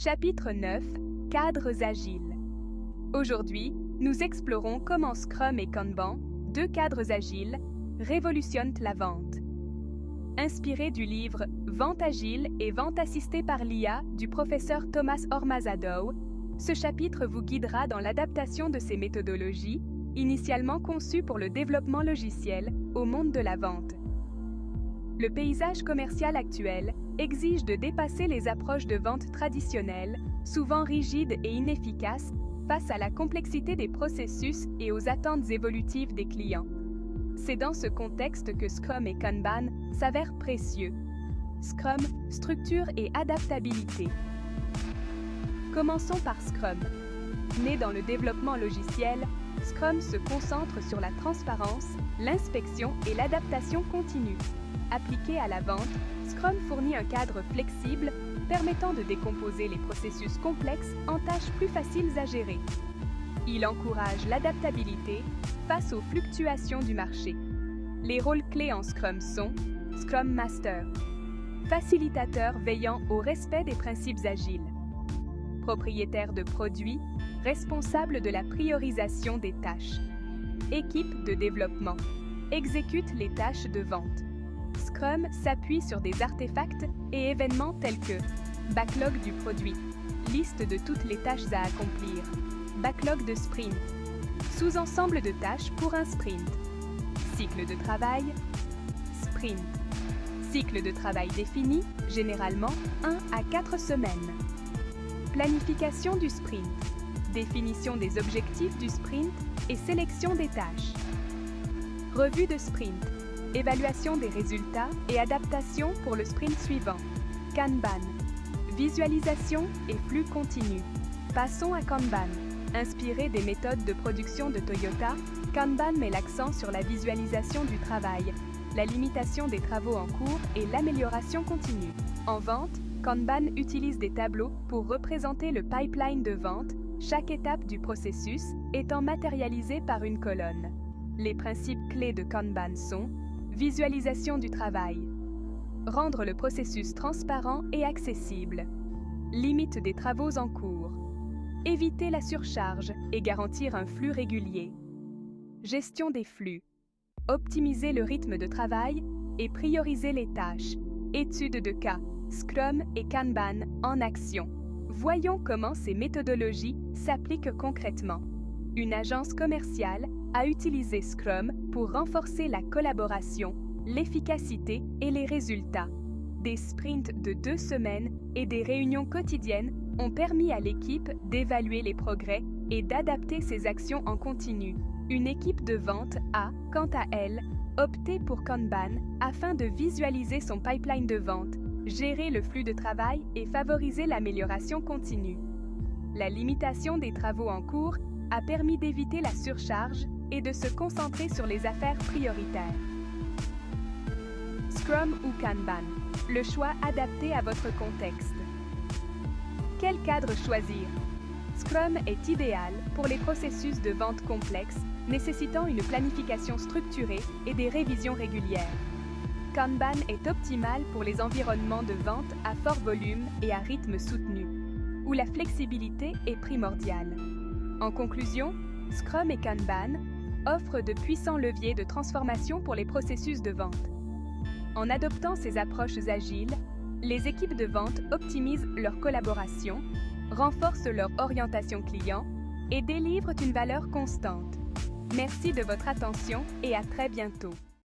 Chapitre 9 – Cadres agiles. Aujourd'hui, nous explorons comment Scrum et Kanban, deux cadres agiles, révolutionnent la vente. Inspiré du livre « Vente agile et vente assistée par l'IA » du professeur Thomas Ormazadov, ce chapitre vous guidera dans l'adaptation de ces méthodologies, initialement conçues pour le développement logiciel, au monde de la vente. Le paysage commercial actuel exige de dépasser les approches de vente traditionnelles, souvent rigides et inefficaces, face à la complexité des processus et aux attentes évolutives des clients. C'est dans ce contexte que Scrum et Kanban s'avèrent précieux. Scrum, structure et adaptabilité. Commençons par Scrum. Né dans le développement logiciel, Scrum se concentre sur la transparence, l'inspection et l'adaptation continue. Appliqué à la vente, Scrum fournit un cadre flexible permettant de décomposer les processus complexes en tâches plus faciles à gérer. Il encourage l'adaptabilité face aux fluctuations du marché. Les rôles clés en Scrum sont Scrum Master, facilitateur veillant au respect des principes agiles, propriétaire de produits, responsable de la priorisation des tâches, équipe de développement, exécute les tâches de vente. Scrum s'appuie sur des artefacts et événements tels que backlog du produit, liste de toutes les tâches à accomplir, backlog de sprint, sous-ensemble de tâches pour un sprint, cycle de travail, sprint, cycle de travail défini, généralement 1 à 4 semaines, planification du sprint, définition des objectifs du sprint et sélection des tâches, revue de sprint, évaluation des résultats et adaptation pour le sprint suivant. Kanban. Visualisation et flux continu. Passons à Kanban. Inspiré des méthodes de production de Toyota, Kanban met l'accent sur la visualisation du travail, la limitation des travaux en cours et l'amélioration continue. En vente, Kanban utilise des tableaux pour représenter le pipeline de vente, chaque étape du processus étant matérialisée par une colonne. Les principes clés de Kanban sont visualisation du travail, rendre le processus transparent et accessible, limite des travaux en cours, éviter la surcharge et garantir un flux régulier, gestion des flux, optimiser le rythme de travail et prioriser les tâches, étude de cas, Scrum et Kanban en action. Voyons comment ces méthodologies s'appliquent concrètement. Une agence commerciale a utilisé Scrum pour renforcer la collaboration, l'efficacité et les résultats. Des sprints de 2 semaines et des réunions quotidiennes ont permis à l'équipe d'évaluer les progrès et d'adapter ses actions en continu. Une équipe de vente a, quant à elle, opté pour Kanban afin de visualiser son pipeline de vente, gérer le flux de travail et favoriser l'amélioration continue. La limitation des travaux en cours a permis d'éviter la surcharge et de se concentrer sur les affaires prioritaires. Scrum ou Kanban, le choix adapté à votre contexte. Quel cadre choisir? Scrum est idéal pour les processus de vente complexes nécessitant une planification structurée et des révisions régulières. Kanban est optimal pour les environnements de vente à fort volume et à rythme soutenu, où la flexibilité est primordiale. En conclusion, Scrum et Kanban offrent de puissants leviers de transformation pour les processus de vente. En adoptant ces approches agiles, les équipes de vente optimisent leur collaboration, renforcent leur orientation client et délivrent une valeur constante. Merci de votre attention et à très bientôt.